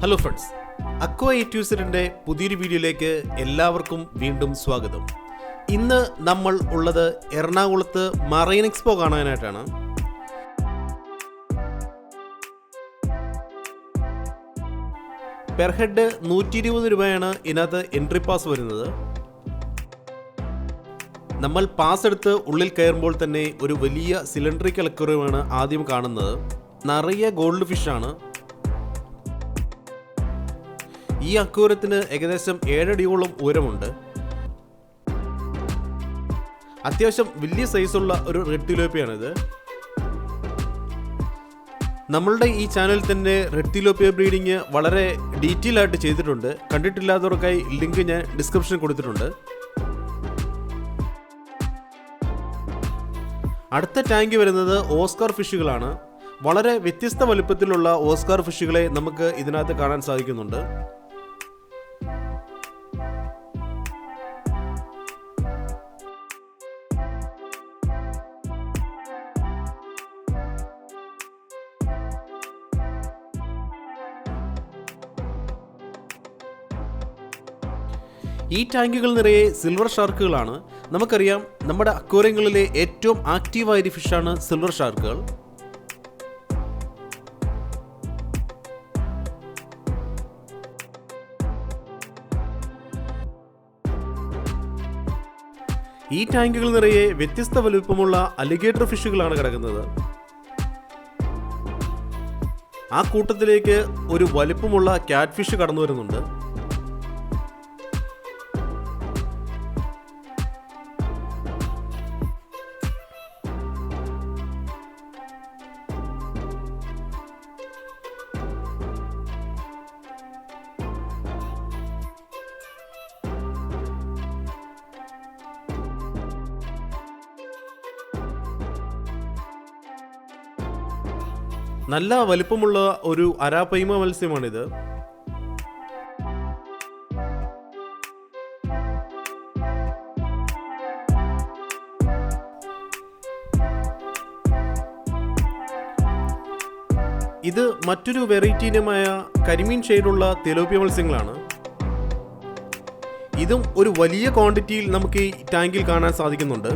Hello friends, aqua എറ്റ്യൂസിൻ്റെ പുതിയൊരു വീഡിയോയിലേക്ക് എല്ലാവർക്കും വീണ്ടും സ്വാഗതം. ഇന്ന് നമ്മൾ ഉള്ളത് എറണാകുളത്ത് മറൈൻ എക്സ്പോ കാണാനായിട്ടാണ്. പെർ ഹെഡ് 120 രൂപയാണ് ഇതിനകത്ത് എൻട്രി പാസ് വരുന്നത്. നമ്മൾ പാസ് എടുത്ത് ഉള്ളിൽ കയറുമ്പോൾ തന്നെ ഒരു വലിയ സിലിണ്ടറിക്കൽ അക്വേറിയമാണ് ആദ്യം കാണുന്നത്. നിറയെ ഗോൾഡ് ഫിഷാണ്. ഈ അക്വേറിയത്തിന് ഏകദേശം 7 അടിയോളം ഉയരമുണ്ട്. അത്യാവശ്യം വലിയ സൈസുള്ള ഒരു റെഡ് തിലോപ്പിയാണിത്. നമ്മളുടെ ഈ ചാനൽ തന്നെ റെഡ് തിലോപ്പിയ ബ്രീഡിങ് വളരെ ഡീറ്റെയിൽ ആയിട്ട് ചെയ്തിട്ടുണ്ട്. കണ്ടിട്ടില്ലാത്തവർക്കായി ലിങ്ക് ഞാൻ ഡിസ്ക്രിപ്ഷനിൽ കൊടുത്തിട്ടുണ്ട്. അടുത്ത ടാങ്ക് വരുന്നത് ഓസ്കാർ ഫിഷുകളാണ്. വളരെ വ്യത്യസ്ത വലുപ്പത്തിലുള്ള ഓസ്കാർ ഫിഷുകളെ നമുക്ക് ഇതിനകത്ത് കാണാൻ സാധിക്കുന്നുണ്ട്. ഈ ടാങ്കുകൾ നിറയെ സിൽവർ ഷാർക്കുകളാണ്. നമുക്കറിയാം, നമ്മുടെ അക്വേറിയങ്ങളിലെ ഏറ്റവും ആക്റ്റീവായ ഫിഷാണ് സിൽവർ ഷാർക്കുകൾ. ഈ ടാങ്കുകൾ നിറയെ വ്യത്യസ്ത വലുപ്പമുള്ള അലിഗേറ്റർ ഫിഷുകളാണ് കിടക്കുന്നത്. ആ കൂട്ടത്തിലേക്ക് ഒരു വലുപ്പമുള്ള ക്യാറ്റ് ഫിഷ് കടന്നു വരുന്നുണ്ട്. നല്ല വലിപ്പമുള്ള ഒരു അരാപൈമ മത്സ്യമാണിത്. ഇത് മറ്റൊരു വെറൈറ്റി ഇനമായ കരിമീൻ ഷെയ്ഡുള്ള തിലോപ്പിയ മത്സ്യങ്ങളാണ്. ഇതും ഒരു വലിയ ക്വാണ്ടിറ്റിയിൽ നമുക്ക് ഈ ടാങ്കിൽ കാണാൻ സാധിക്കുന്നുണ്ട്.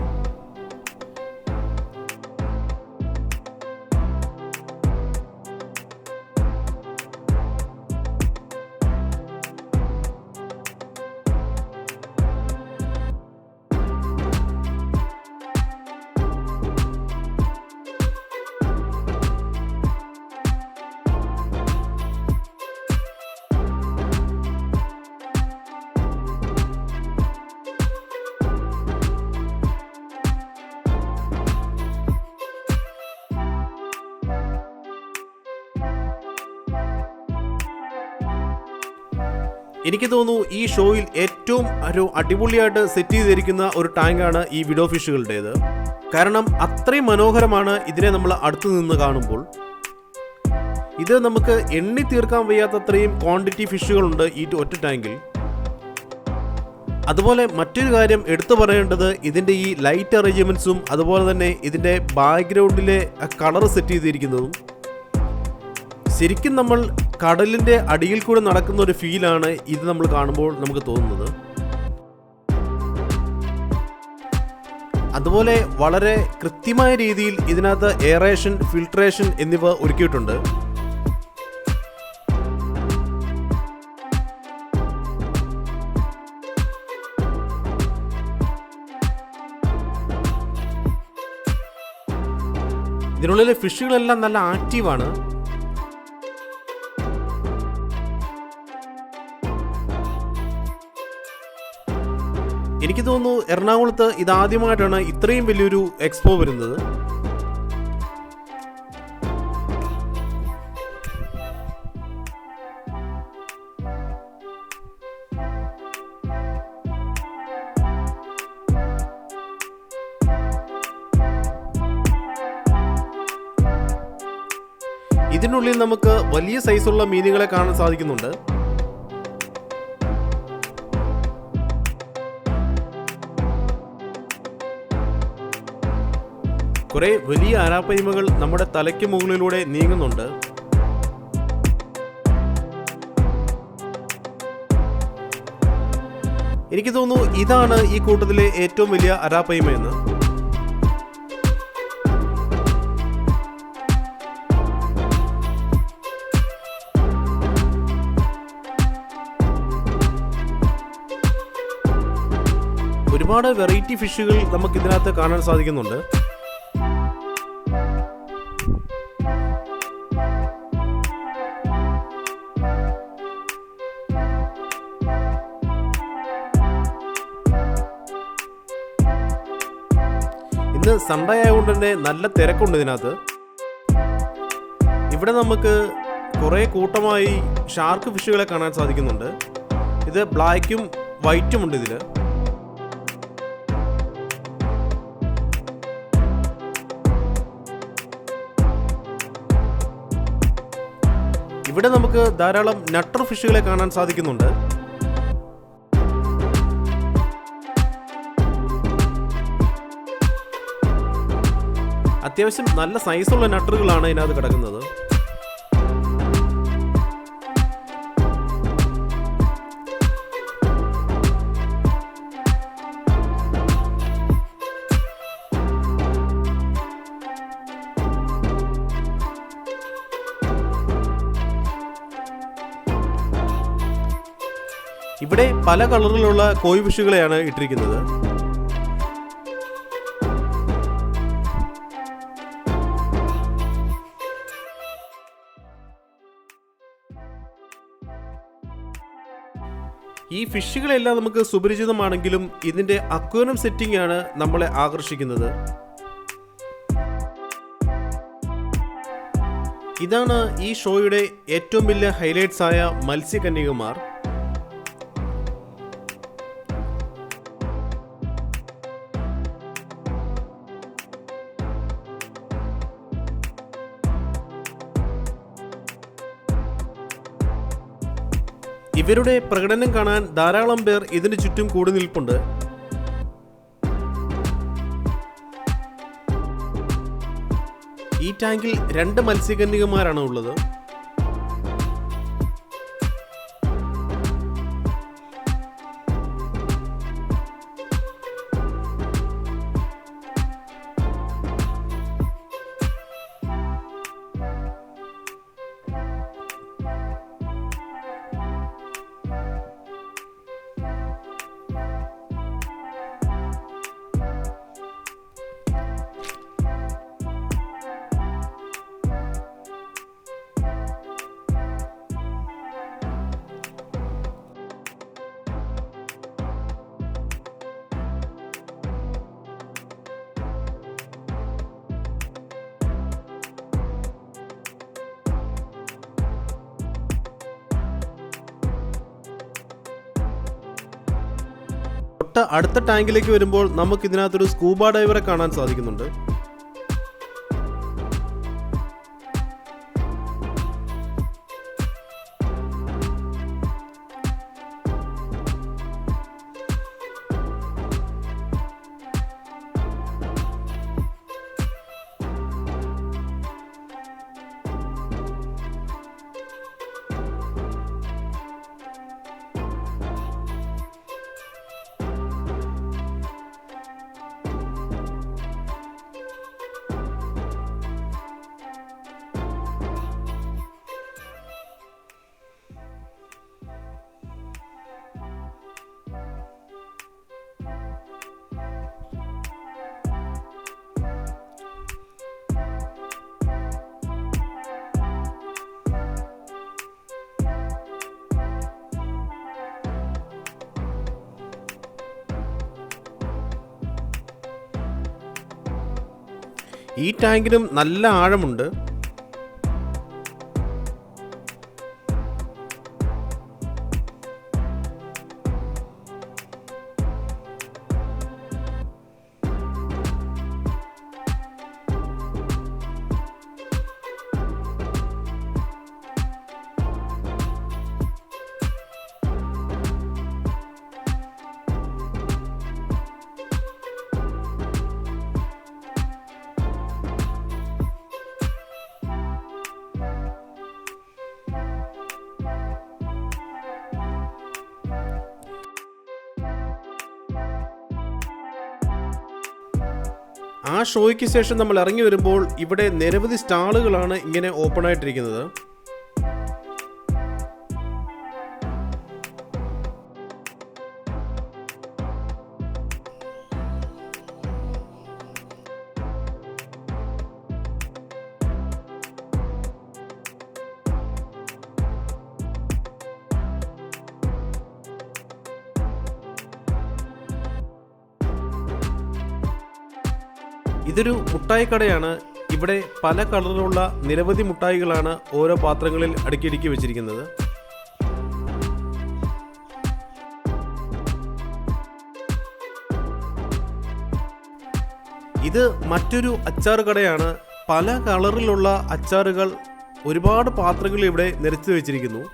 എനിക്ക് തോന്നുന്നു ഈ ഷോയിൽ ഏറ്റവും ഒരു അടിപൊളിയായിട്ട് സെറ്റ് ചെയ്തിരിക്കുന്ന ഒരു ടാങ്കാണ് ഈ വിഡോ ഫിഷുകളുടേത്. കാരണം അത്രയും മനോഹരമാണ് ഇതിനെ നമ്മൾ അടുത്തു നിന്ന് കാണുമ്പോൾ. ഇത് നമുക്ക് എണ്ണി തീർക്കാൻ വയ്യാത്തത്രയും ക്വാണ്ടിറ്റി ഫിഷുകളുണ്ട് ഈ ഒറ്റ ടാങ്കിൽ. അതുപോലെ മറ്റൊരു കാര്യം എടുത്തു പറയേണ്ടത് ഇതിൻ്റെ ഈ ലൈറ്റ് അറേഞ്ച്മെൻറ്റ്സും അതുപോലെ തന്നെ ഇതിൻ്റെ ബാക്ക്ഗ്രൗണ്ടിലെ കളർ സെറ്റ് ചെയ്തിരിക്കുന്നതും. ശരിക്കും നമ്മൾ കടലിൻ്റെ അടിയിൽ കൂടെ നടക്കുന്ന ഒരു ഫീലാണ് ഇത് നമ്മൾ കാണുമ്പോൾ നമുക്ക് തോന്നുന്നത്. അതുപോലെ വളരെ കൃത്യമായ രീതിയിൽ ഇതിനകത്ത് എയറേഷൻ, ഫിൽട്രേഷൻ എന്നിവ ഒരുക്കിയിട്ടുണ്ട്. ഇതിനുള്ളിലെ ഫിഷുകളെല്ലാം നല്ല ആക്റ്റീവാണ്. എനിക്ക് തോന്നുന്നു എറണാകുളത്ത് ഇതാദ്യമായിട്ടാണ് ഇത്രയും വലിയൊരു എക്സ്പോ വരുന്നത്. ഇതിനുള്ളിൽ നമുക്ക് വലിയ സൈസുള്ള മീനുകളെ കാണാൻ സാധിക്കുന്നുണ്ട്. കുറേ വലിയ ആരാപ്പയ്മകൾ നമ്മുടെ തലയ്ക്ക് മുകളിലൂടെ നീങ്ങുന്നുണ്ട്. എനിക്ക് തോന്നുന്നു ഇതാണ് ഈ കൂട്ടത്തിലെ ഏറ്റവും വലിയ അരാപ്പയ്മ എന്ന്. ഒരുപാട് വെറൈറ്റി ഫിഷുകൾ നമുക്ക് ഇതിനകത്ത് കാണാൻ സാധിക്കുന്നുണ്ട്. ഇന്ന് സൺഡേ ആയതുകൊണ്ട് തന്നെ നല്ല തിരക്കുണ്ട് ഇതിനകത്ത്. ഇവിടെ നമുക്ക് കുറേ കൂട്ടമായി ഷാർക്ക് ഫിഷുകളെ കാണാൻ സാധിക്കുന്നുണ്ട്. ഇത് ബ്ലാക്കും വൈറ്റും ഉണ്ട് ഇതിൽ. ഇവിടെ നമുക്ക് ധാരാളം നട്ടർ ഫിഷുകളെ കാണാൻ സാധിക്കുന്നുണ്ട്. അത്യാവശ്യം നല്ല സൈസുള്ള നട്ടറുകളാണ് ഇതിനകത്ത് കിടക്കുന്നത്. ഇവിടെ പല കളറിലുള്ള കോയി ഫിഷുകളെയാണ് ഇട്ടിരിക്കുന്നത്. ഈ ഫിഷുകളെല്ലാം നമുക്ക് സുപരിചിതമാണെങ്കിലും ഇതിൻ്റെ അക്വേറിയം സെറ്റിംഗ് ആണ് നമ്മളെ ആകർഷിക്കുന്നത്. ഇതാണ് ഈ ഷോയുടെ ഏറ്റവും വലിയ ഹൈലൈറ്റ്സ് ആയ മത്സ്യകന്യകമാർ. ഇവരുടെ പ്രകടനം കാണാൻ ധാരാളം പേർ ഇതിന് ചുറ്റും കൂടി നിൽപ്പുണ്ട്. ഈ ടാങ്കിൽ 2 മത്സ്യകന്യകമാരാണ് ഉള്ളത്. അടുത്ത ടാങ്കിലേക്ക് വരുമ്പോൾ നമുക്ക് ഇതിനകത്തൊരു സ്കൂബ ഡൈവറെ കാണാൻ സാധിക്കുന്നുണ്ട്. ഈ ടാങ്കിലും നല്ല ആഴമുണ്ട്. ആ ഷോയ്ക്ക് ശേഷം നമ്മൾ ഇറങ്ങി വരുമ്പോൾ ഇവിടെ നിരവധി സ്റ്റാളുകളാണ് ഇങ്ങനെ ഓപ്പൺ ആയിട്ടിരിക്കുന്നത്. ഇതൊരു മുട്ടായി കടയാണ്. ഇവിടെ പല കളറിലുള്ള നിരവധി മുട്ടായികളാണ് ഓരോ പാത്രങ്ങളിൽ അടുക്കി വെച്ചിരിക്കുന്നത്. ഇത് മറ്റൊരു അച്ചാർ കടയാണ്. പല കളറിലുള്ള അച്ചാറുകൾ ഒരുപാട് പാത്രങ്ങൾ ഇവിടെ നിരത്തി വെച്ചിരിക്കുന്നു.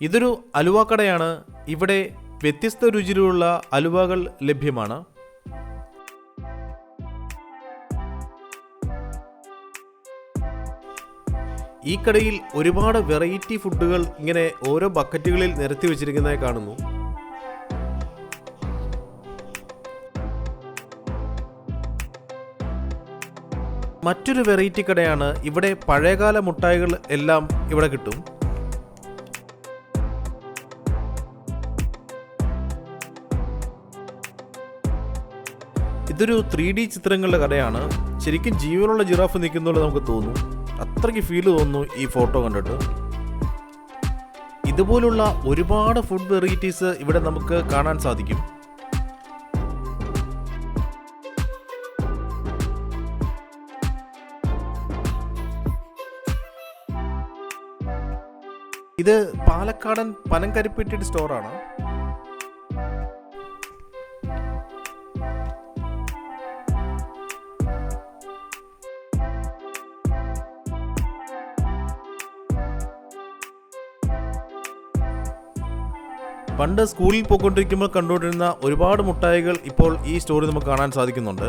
ഇതൊരു അലുവ കടയാണ്. ഇവിടെ വ്യത്യസ്ത രുചിയിലുള്ള അലുവകൾ ലഭ്യമാണ്. ഈ കടയിൽ ഒരുപാട് വെറൈറ്റി ഫുഡുകൾ ഇങ്ങനെ ഓരോ ബക്കറ്റുകളിൽ നിരത്തി വെച്ചിരിക്കുന്നതായി കാണുന്നു. മറ്റൊരു വെറൈറ്റി കടയാണ്. ഇവിടെ പഴയകാല മുട്ടായികൾ എല്ലാം ഇവിടെ കിട്ടും. ഇതൊരു 3D ചിത്രങ്ങളുടെ കടയാണ്. ശരിക്കും ജീവനുള്ള ജിറാഫ് നിൽക്കുന്ന നമുക്ക് തോന്നും. അത്രയ്ക്ക് ഫീൽ തോന്നുന്നു ഈ ഫോട്ടോ കണ്ടിട്ട്. ഇതുപോലുള്ള ഒരുപാട് ഫുഡ് വെറൈറ്റീസ് ഇവിടെ നമുക്ക് കാണാൻ സാധിക്കും. ഇത് പാലക്കാടൻ പനംകരിപ്പെട്ടിയുടെ സ്റ്റോറാണ്. പണ്ട് സ്കൂളിൽ പോയിക്കൊണ്ടിരിക്കുമ്പോൾ കണ്ടുകൊണ്ടിരുന്ന ഒരുപാട് മുട്ടായികൾ ഇപ്പോൾ ഈ സ്റ്റോറിൽ നമുക്ക് കാണാൻ സാധിക്കുന്നുണ്ട്.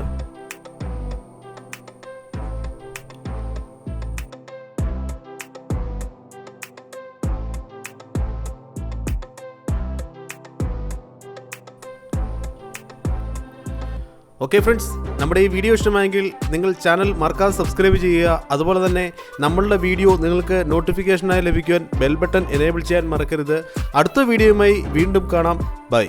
ഓക്കെ ഫ്രണ്ട്സ്, നമ്മുടെ ഈ വീഡിയോ ഇഷ്ടമായെങ്കിൽ നിങ്ങൾ ചാനൽ മറക്കാതെ സബ്സ്ക്രൈബ് ചെയ്യുക. അതുപോലെ തന്നെ നമ്മളുടെ വീഡിയോ നിങ്ങൾക്ക് നോട്ടിഫിക്കേഷനായി ലഭിക്കുവാൻ ബെൽ ബട്ടൺ എനേബിൾ ചെയ്യാൻ മറക്കരുത്. അടുത്ത വീഡിയോയുമായി വീണ്ടും കാണാം. ബൈ.